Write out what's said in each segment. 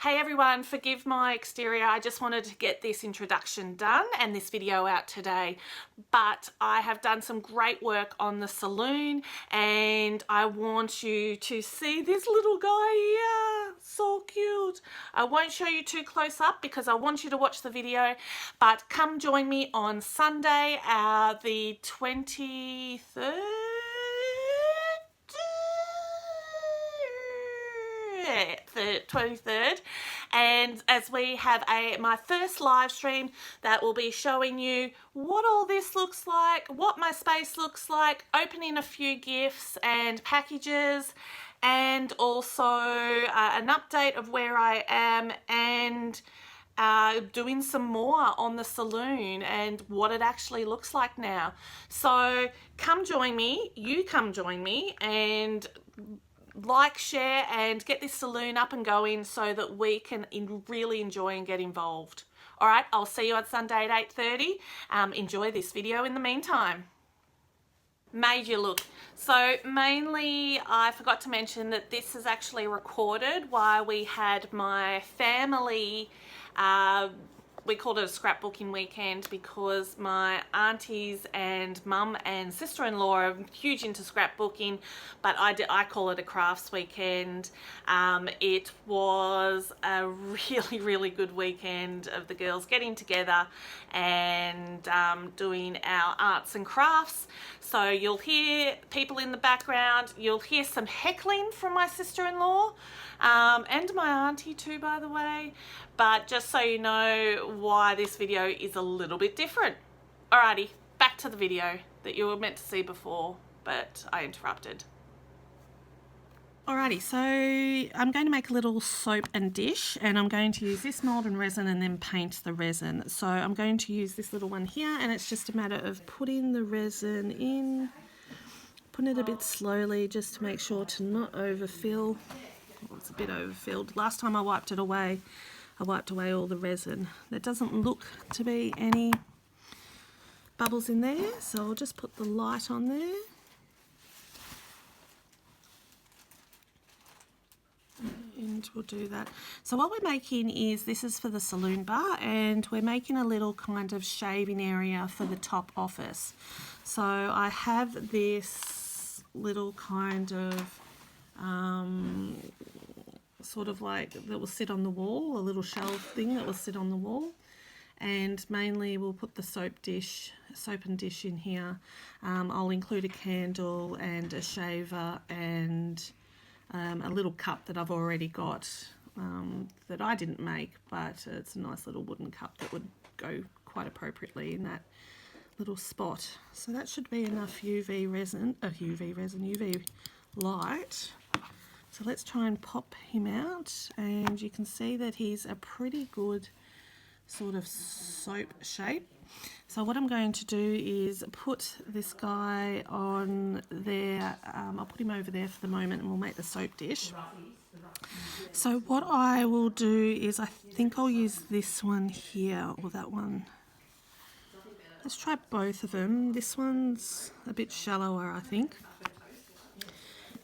Hey everyone, forgive my exterior. I just wanted to get this introduction done and this video out today. But I have done some great work on the saloon and I want you to see this little guy here. So cute. I won't show you too close up because I want you to watch the video. But come join me on Sunday, the 23rd. The 23rd, and as we have my first live stream that will be showing you what all this looks like, what my space looks like, opening a few gifts and packages, and also an update of where I am, and doing some more on the saloon and what it actually looks like now. So come join me, and like, share and get this saloon up and going so that we can really enjoy and get involved. All right, I'll see you on Sunday at 8:30. Enjoy this video in the meantime. Made you look. So mainly I forgot to mention that this is actually recorded while we had my family, we called it a scrapbooking weekend because my aunties and mum and sister-in-law are huge into scrapbooking, but I call it a crafts weekend. It was a really good weekend of the girls getting together and doing our arts and crafts. So you'll hear people in the background, you'll hear some heckling from my sister-in-law and my auntie too, by the way, but just so you know why this video is a little bit different. Alrighty, back to the video that you were meant to see before, but I interrupted. Alrighty, so I'm going to make a little soap and dish, and I'm going to use this mold and resin and then paint the resin. So I'm going to use this little one here, and it's just a matter of putting the resin in, putting it a bit slowly just to make sure to not overfill. Oh, it's a bit overfilled. Last time I wiped it away, I wiped away all the resin. There doesn't look to be any bubbles in there, so I'll just put the light on there. And we'll do that. So what we're making is, this is for the saloon bar, and we're making a little kind of shaving area for the top office. So I have this little kind of sort of like that will sit on the wall, a little shelf thing that will sit on the wall, and mainly we'll put the soap and dish in here. I'll include a candle and a shaver and a little cup that I've already got that I didn't make, but it's a nice little wooden cup that would go quite appropriately in that little spot. So that should be enough UV light. So let's try and pop him out, and you can see that he's a pretty good sort of soap shape. So what I'm going to do is put this guy on there. I'll put him over there for the moment and we'll make the soap dish. So what I will do is, I think I'll use this one here or that one. Let's try both of them. This one's a bit shallower, I think.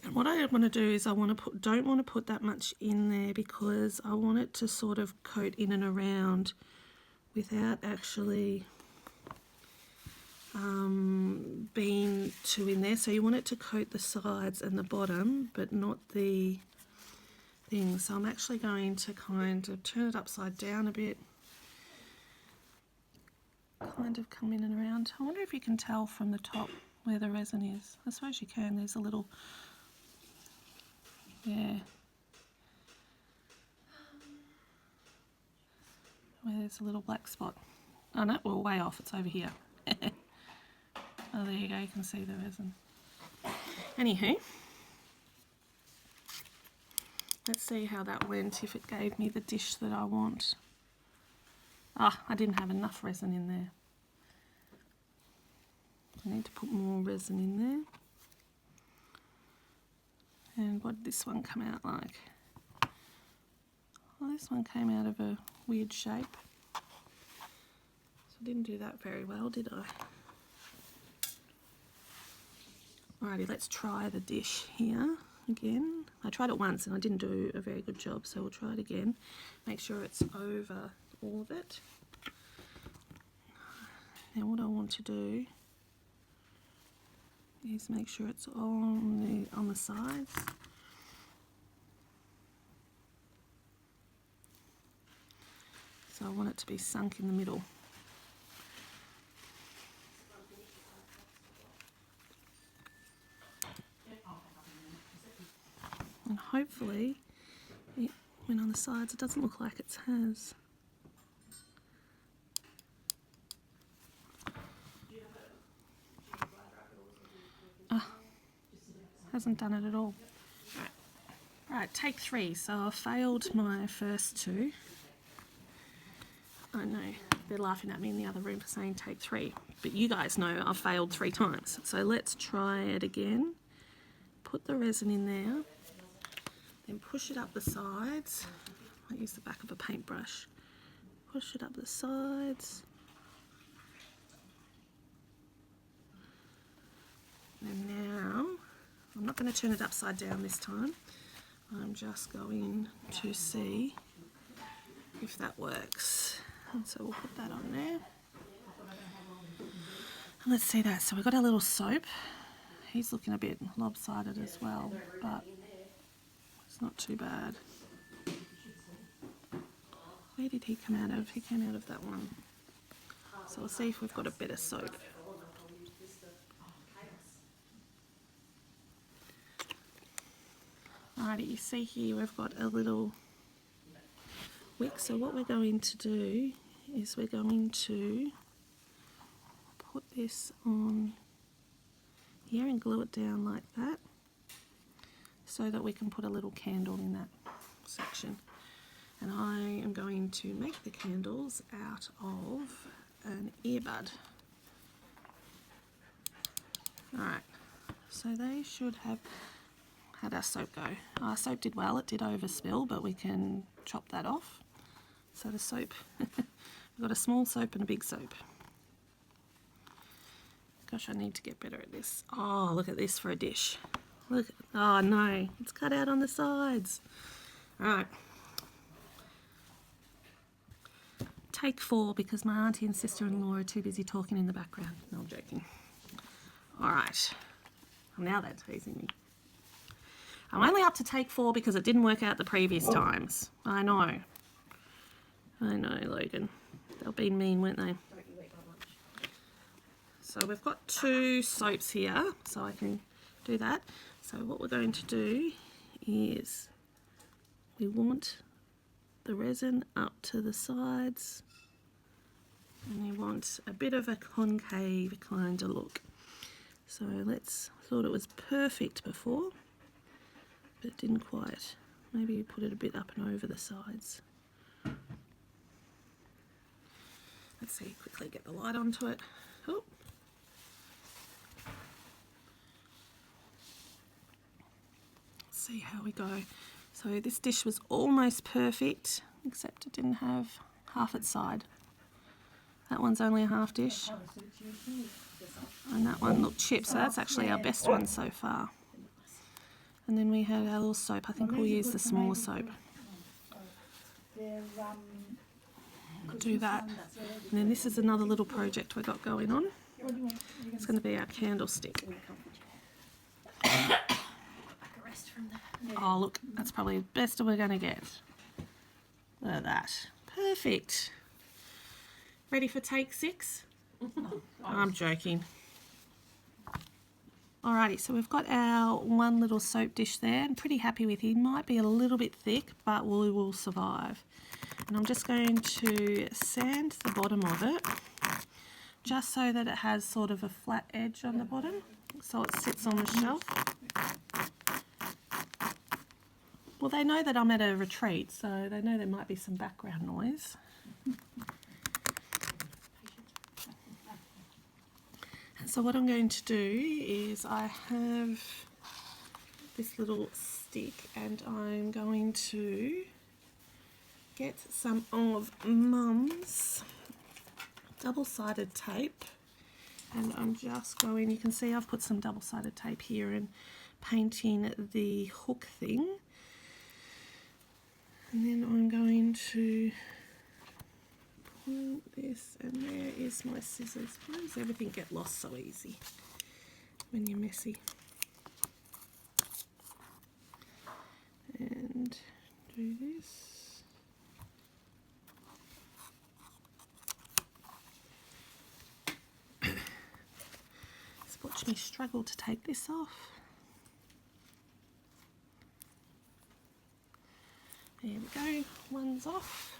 And what I want to do is don't want to put that much in there because I want it to sort of coat in and around without actually being too in there. So you want it to coat the sides and the bottom, but not the thing. So I'm actually going to kind of turn it upside down a bit, kind of come in and around. I wonder if you can tell from the top where the resin is. I suppose you can. There's a little, yeah, where there's a little black spot. Oh no, we're way off. It's over here. Oh, there you go, you can see the resin. Anywho, let's see how that went, if it gave me the dish that I want. Ah, I didn't have enough resin in there. I need to put more resin in there. And what did this one come out like? Well, this one came out of a weird shape. So I didn't do that very well, did I? Alrighty, let's try the dish here again. I tried it once and I didn't do a very good job, so we'll try it again. Make sure it's over all of it. Now what I want to do is make sure it's on the sides. So I want it to be sunk in the middle. And hopefully, when on the sides, it doesn't look like it has. Hasn't done it at all. Right, take 3. So I failed my first 2. I know, they're laughing at me in the other room for saying take 3. But you guys know I've failed 3 times. So let's try it again. Put the resin in there. Then push it up the sides. I use the back of a paintbrush. Push it up the sides. And now, I'm not going to turn it upside down this time. I'm just going to see if that works. And so we'll put that on there. And let's see that. So we've got our little soap. He's looking a bit lopsided as well, but it's not too bad. Where did he come out of? He came out of that one. So we'll see if we've got a better soap. Alrighty, you see here we've got a little wick. So what we're going to do is we're going to put this on here and glue it down like that, so that we can put a little candle in that section. And I am going to make the candles out of an earbud. Alright, so they should have had our soap go. Our soap did well, it did overspill, but we can chop that off. So the soap, we've got a small soap and a big soap. Gosh, I need to get better at this. Oh, look at this for a dish. Look, oh no, it's cut out on the sides. Alright. Take 4 because my auntie and sister-in-law are too busy talking in the background. No, I'm joking. Alright. Well, now they're teasing me. I'm only up to take 4 because it didn't work out the previous times. I know. I know, Logan. They'll be mean, won't they? So we've got 2 soaps here, so I can do that. So what we're going to do is we want the resin up to the sides, and we want a bit of a concave kind of look. So thought it was perfect before, but it didn't quite. Maybe you put it a bit up and over the sides. Let's see, quickly get the light onto it. Oh. See how we go. So this dish was almost perfect, except it didn't have half its side. That one's only a half dish, and that one looked chipped, so that's actually our best one so far. And then we had our little soap. I think we'll use the smaller soap. Do that. And then this is another little project we've got going on. It's going to be our candlestick. Oh look, that's probably the best we're going to get. Look at that. Perfect. Ready for take 6? I'm joking. Alrighty, so we've got our one little soap dish there. I'm pretty happy with it. It might be a little bit thick, but we will survive. And I'm just going to sand the bottom of it, just so that it has sort of a flat edge on the bottom, so it sits on the shelf. Well, they know that I'm at a retreat, so they know there might be some background noise. And so what I'm going to do is I have this little stick, and I'm going to get some of Mum's double-sided tape, and I'm just going, you can see I've put some double-sided tape here and painting the hook thing. And then I'm going to point this, and there is my scissors. Why does everything get lost so easy when you're messy? And do this. Just watch me struggle to take this off. There we go, one's off.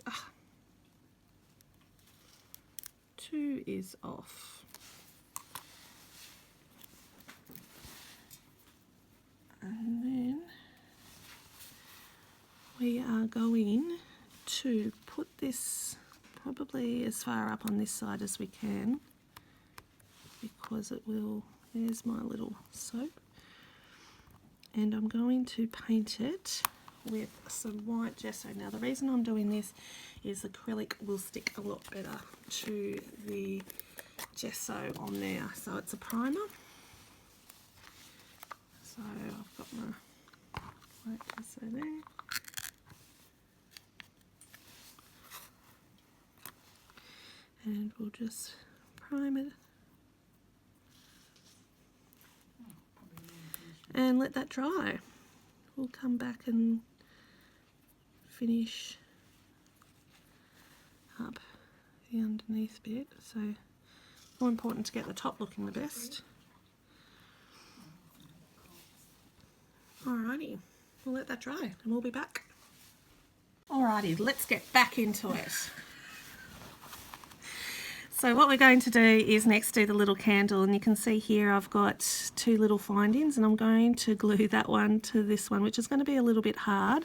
Ah. Two is off. And then we are going to put this probably as far up on this side as we can, because it will, there's my little soap. And I'm going to paint it with some white gesso. Now the reason I'm doing this is acrylic will stick a lot better to the gesso on there. So it's a primer. So I've got my white gesso there. And we'll just prime it. And let that dry. We'll come back and finish up the underneath bit. So more important to get the top looking the best. Alrighty, we'll let that dry and we'll be back. Alrighty, let's get back into it. So what we're going to do is next do the little candle, and you can see here I've got two little findings, and I'm going to glue that one to this one, which is going to be a little bit hard.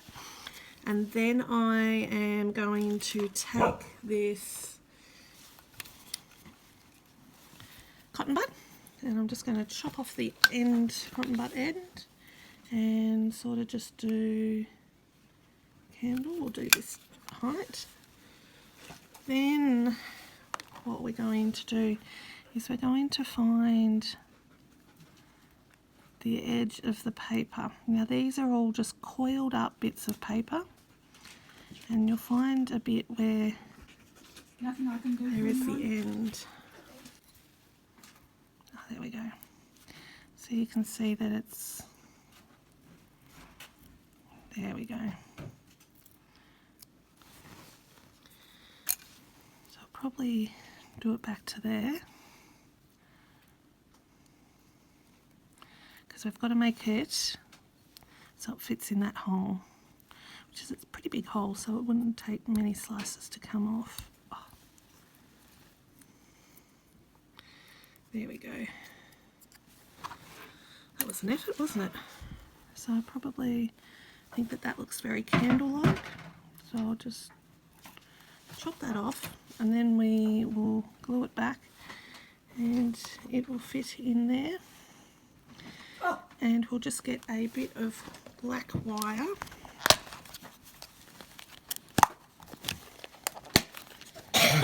And then I am going to take this cotton bud, and I'm just going to chop off the end, cotton bud end, and sort of just do candle. We'll do this height. Then what we're going to do is we're going to find the edge of the paper. Now these are all just coiled up bits of paper, and you'll find a bit where there is the end. Oh, there we go. So you can see that it's, there we go. So I'll probably do it back to there, because we've got to make it so it fits in that hole, which is a pretty big hole, so it wouldn't take many slices to come off. Oh. There we go. That was an effort, wasn't it? So I probably think that that looks very candle-like, so I'll just chop that off, and then we will glue it back and it will fit in there. And we'll just get a bit of black wire. Got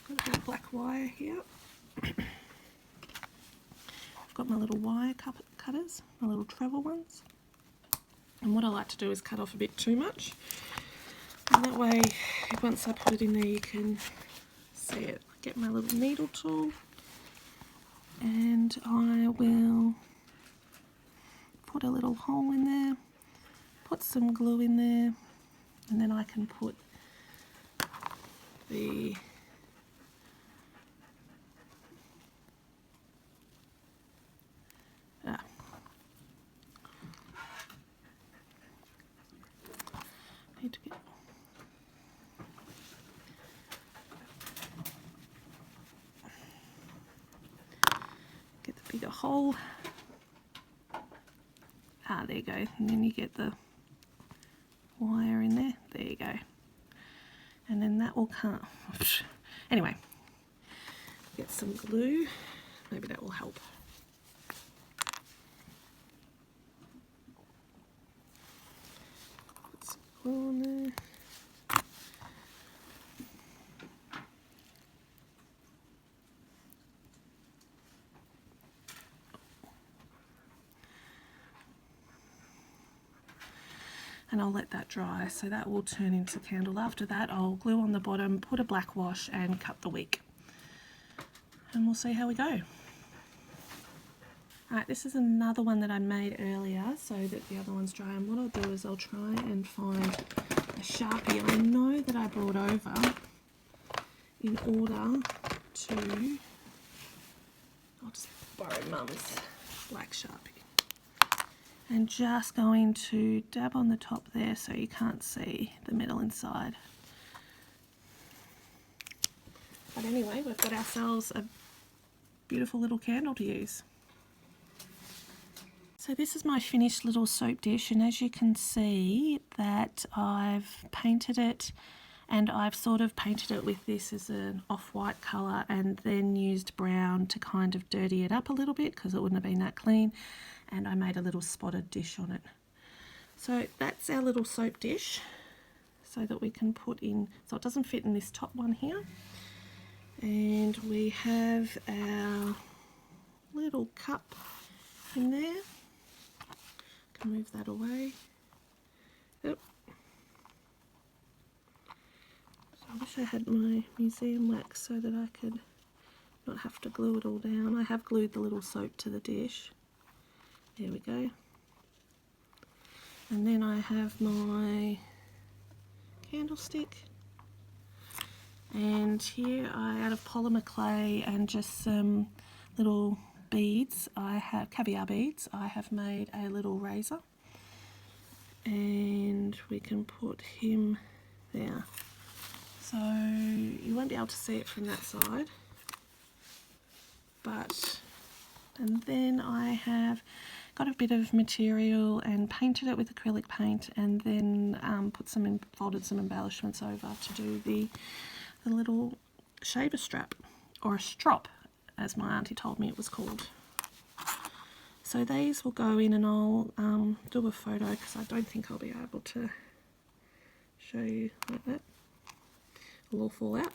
a bit of black wire here. I've got my little wire cutters, my little travel ones. And what I like to do is cut off a bit too much. And that way, once I put it in there, you can see it. Get my little needle tool, and I will put a little hole in there, put some glue in there, and then I can put the need to get the bigger hole. Ah, there you go. And then you get the wire in there. There you go. And then that will come. Anyway, get some glue. Maybe that will help. Put some glue on there. and I'll let that dry, so that will turn into candle. After that, I'll glue on the bottom, put a black wash and cut the wick, and we'll see how we go. Alright, this is another one that I made earlier so that the other one's dry, and what I'll do is I'll try and find a Sharpie I know that I brought over in order to, I'll just borrow Mum's black Sharpie, and just going to dab on the top there so you can't see the middle inside. But anyway, we've got ourselves a beautiful little candle to use. So this is my finished little soap dish, and as you can see that I've painted it, and I've sort of painted it with this as an off-white colour and then used brown to kind of dirty it up a little bit because it wouldn't have been that clean, and I made a little spotted dish on it. So that's our little soap dish, so that we can put in, so it doesn't fit in this top one here. And we have our little cup in there. Can move that away. Yep. So I wish I had my museum wax so that I could not have to glue it all down. I have glued the little soap to the dish. There we go. And then I have my candlestick. And here out of polymer clay and just some little beads, I have caviar beads, I have made a little razor, and we can put him there. So you won't be able to see it from that side, but, and then I have got a bit of material and painted it with acrylic paint, and then folded some embellishments over to do the little shaver strap, or a strop as my auntie told me it was called. So these will go in, and I'll do a photo because I don't think I'll be able to show you like that. It'll all fall out.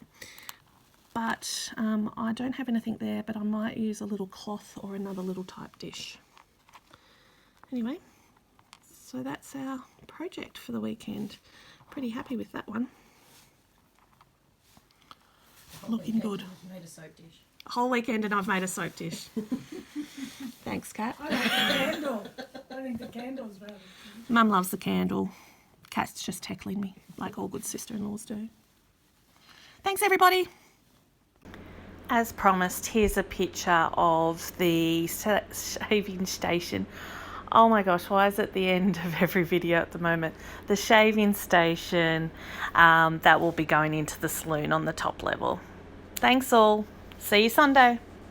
But I don't have anything there, but I might use a little cloth or another little type dish. Anyway, so that's our project for the weekend. Pretty happy with that one. Looking good. I've made a soap dish. Whole weekend and I've made a soap dish. Thanks, Kat. I like the candle. I think the candle's better. Mum loves the candle. Kat's just heckling me, like all good sister-in-laws do. Thanks, everybody. As promised, here's a picture of the shaving station. Oh my gosh, why is it the end of every video at the moment? The shaving station that will be going into the saloon on the top level. Thanks all. See you Sunday.